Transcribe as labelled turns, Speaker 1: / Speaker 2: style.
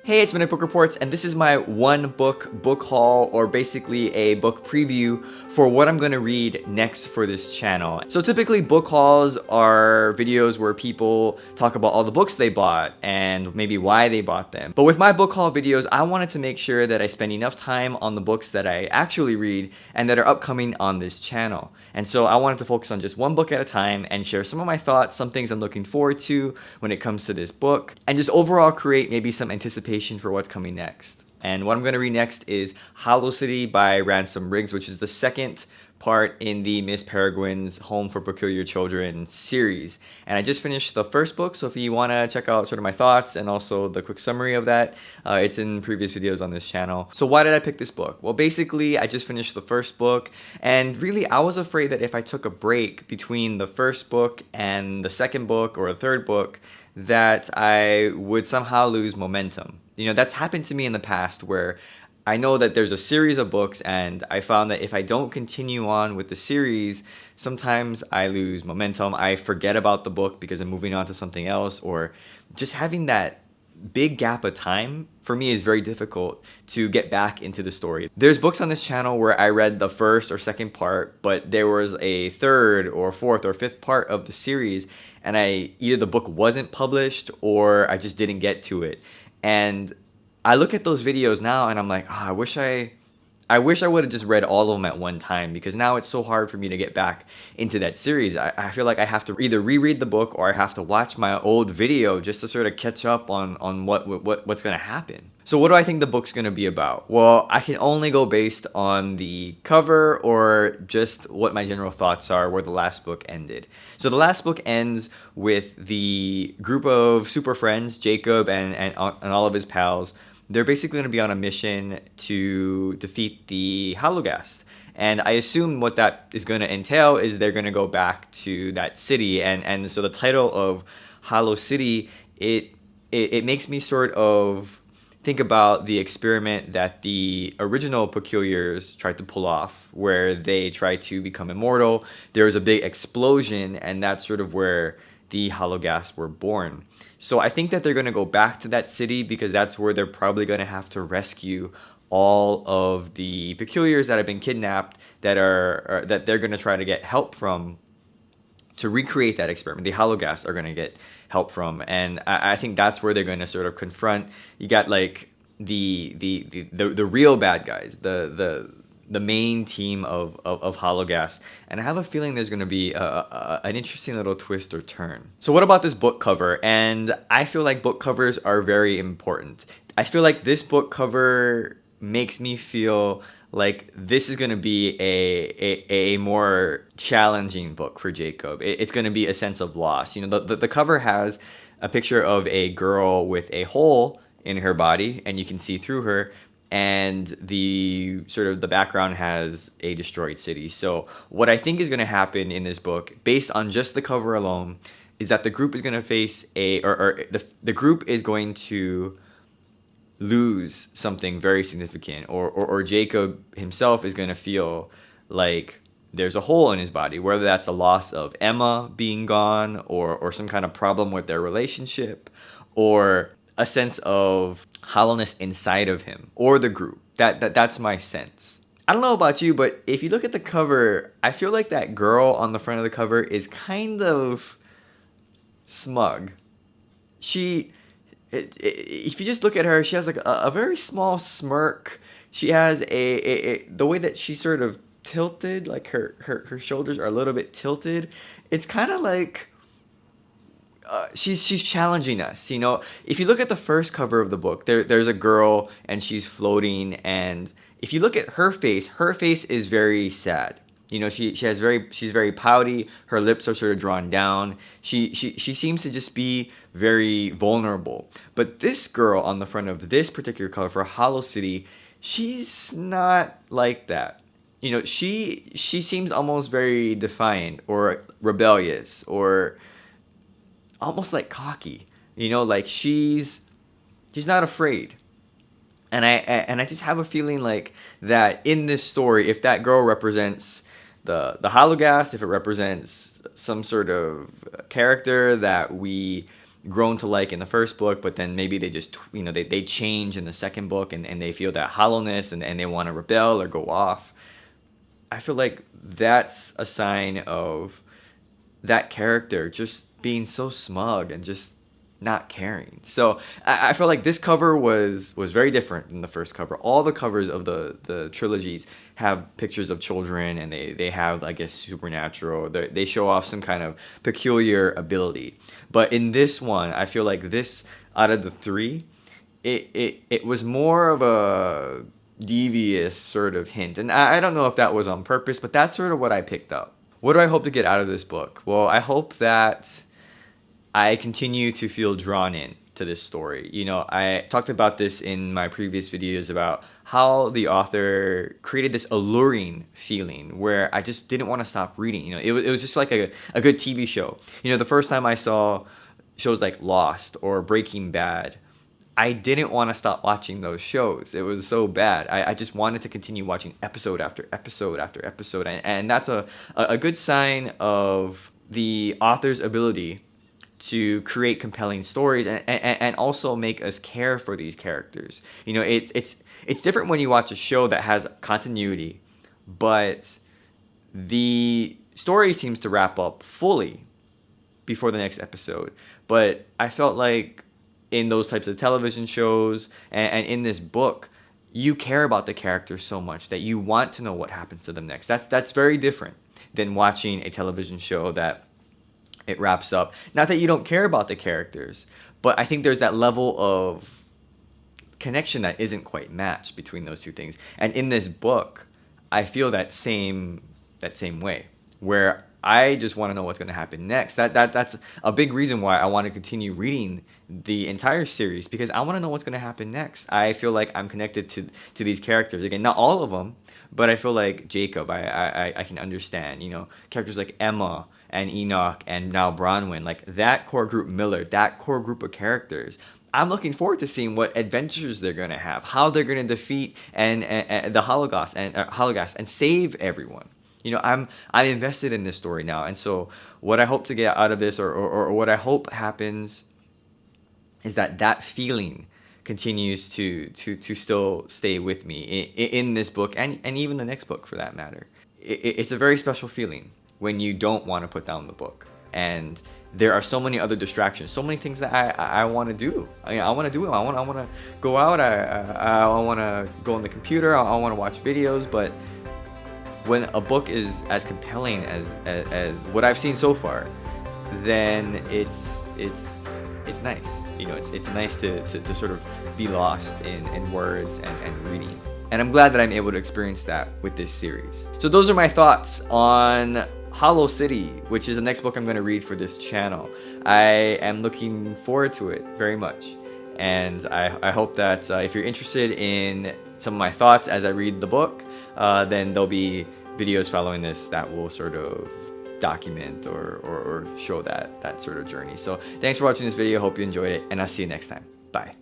Speaker 1: Hey, it's Midnight Book Reports, and this is my one book haul, or basically a book preview for what I'm gonna read next for this channel. So typically book hauls are videos where people talk about all the books they bought and maybe why they bought them. But with my book haul videos, I wanted to make sure that I spend enough time on the books that I actually read and that are upcoming on this channel. And so I wanted to focus on just one book at a time and share some of my thoughts, some things I'm looking forward to when it comes to this book, and just overall create maybe some anticipation for what's coming next. And what I'm going to read next is Hollow City by Ransom Riggs, which is the second part in the Miss Peregrine's Home for Peculiar Children series. And I just finished the first book, so if you want to check out sort of my thoughts and also the quick summary of that, it's in previous videos on this channel. So why did I pick this book? Well, basically, I just finished the first book, and really I was afraid that if I took a break between the first book and the second book or the third book, that I would somehow lose momentum. You know, that's happened to me in the past where I know that there's a series of books, and I found that if I don't continue on with the series, sometimes I lose momentum. I forget about the book because I'm moving on to something else, or just having that big gap of time for me is very difficult to get back into the story. There's books on this channel where I read the first or second part, but there was a third or fourth or fifth part of the series, and either the book wasn't published or I just didn't get to it. And I look at those videos now and I'm like, oh, I wish I would have just read all of them at one time, because now it's so hard for me to get back into that series. I feel like I have to either reread the book or I have to watch my old video just to sort of catch up on what's going to happen. So what do I think the book's going to be about? Well, I can only go based on the cover or just what my general thoughts are where the last book ended. So the last book ends with the group of super friends, Jacob and all of his pals. They're basically going to be on a mission to defeat the Hallowghast. And I assume what that is going to entail is they're going to go back to that city. And so the title of Hollow City, it makes me sort of think about the experiment that the original Peculiars tried to pull off, where they tried to become immortal. There was a big explosion, and that's sort of where the Hallowghast were born. So I think that they're going to go back to that city because that's where they're probably going to have to rescue all of the Peculiars that have been kidnapped, that they're going to try to get help from to recreate that experiment. The Hallowghast are going to get help from, and I think that's where they're going to sort of confront. You got like the real bad guys, the main team of Hallowghast, and I have a feeling there's going to be an interesting little twist or turn. So what about this book cover? And I feel like book covers are very important. I feel like this book cover makes me feel like this is going to be a more challenging book for Jacob. It's going to be a sense of loss. You know, the cover has a picture of a girl with a hole in her body, and you can see through her, and the background has a destroyed city. So what I think is going to happen in this book, based on just the cover alone, is that the group is going to face the group is going to lose something very significant, or Jacob himself is going to feel like there's a hole in his body, whether that's a loss of Emma being gone, or some kind of problem with their relationship, or a sense of hollowness inside of him or the group. That's my sense. I don't know about you, but if you look at the cover, I feel like that girl on the front of the cover is kind of smug. If you just look at her, she has like a very small smirk. She has the way that she sort of tilted, like her shoulders are a little bit tilted. It's kind of like she's challenging us, you know. If you look at the first cover of the book, there's a girl and she's floating, and if you look at her face is very sad. You know, she's very pouty. Her lips are sort of drawn down. She seems to just be very vulnerable. But this girl on the front of this particular cover for Hollow City, she's not like that. You know, she seems almost very defiant or rebellious or almost like cocky. You know, like she's not afraid. And I just have a feeling like that in this story, if that girl represents the Hallowghast, if it represents some sort of character that we grown to like in the first book, but then maybe they just, you know, they change in the second book, and they feel that hollowness, and they want to rebel or go off. I feel like that's a sign of that character just being so smug and just not caring. So I feel like this cover was very different than the first cover. All the covers of the trilogies have pictures of children, and they have, I guess, supernatural. They show off some kind of peculiar ability. But in this one, I feel like this, out of the three, it was more of a devious sort of hint. And I don't know if that was on purpose, but that's sort of what I picked up. What do I hope to get out of this book? Well, I hope that I continue to feel drawn in to this story. You know, I talked about this in my previous videos about how the author created this alluring feeling where I just didn't want to stop reading. You know, it was just like a good TV show. You know, the first time I saw shows like Lost or Breaking Bad, I didn't want to stop watching those shows. It was so bad. I just wanted to continue watching episode after episode after episode. And that's a good sign of the author's ability to create compelling stories and also make us care for these characters. You know, it's different when you watch a show that has continuity, but the story seems to wrap up fully before the next episode. But I felt like in those types of television shows and in this book, you care about the characters so much that you want to know what happens to them next. That's very different than watching a television show that it wraps up. Not that you don't care about the characters, but I think there's that level of connection that isn't quite matched between those two things. And in this book, I feel that same way, where I just want to know what's going to happen next. That's a big reason why I want to continue reading the entire series, because I want to know what's going to happen next. I feel like I'm connected to these characters. Again, not all of them, but I feel like Jacob, I can understand. You know, characters like Emma and Enoch and now Bronwyn, like that core group, Miller, that core group of characters. I'm looking forward to seeing what adventures they're going to have, how they're going to defeat and the Hologhast and save everyone. You know, I'm invested in this story now, and so what I hope to get out of this, or what I hope happens, is that feeling continues to still stay with me in this book and even the next book for that matter. It's a very special feeling when you don't want to put down the book, and there are so many other distractions, so many things that I want to do. I want to do it. I want to go out. I want to go on the computer. I want to watch videos, but when a book is as compelling as what I've seen so far, then it's nice. You know, it's nice to sort of be lost in words and reading. And I'm glad that I'm able to experience that with this series. So those are my thoughts on Hollow City, which is the next book I'm going to read for this channel. I am looking forward to it very much. And I hope that if you're interested in some of my thoughts as I read the book, then there'll be videos following this that will sort of document or show that sort of journey. So thanks for watching this video. Hope you enjoyed it, and I'll see you next time. Bye.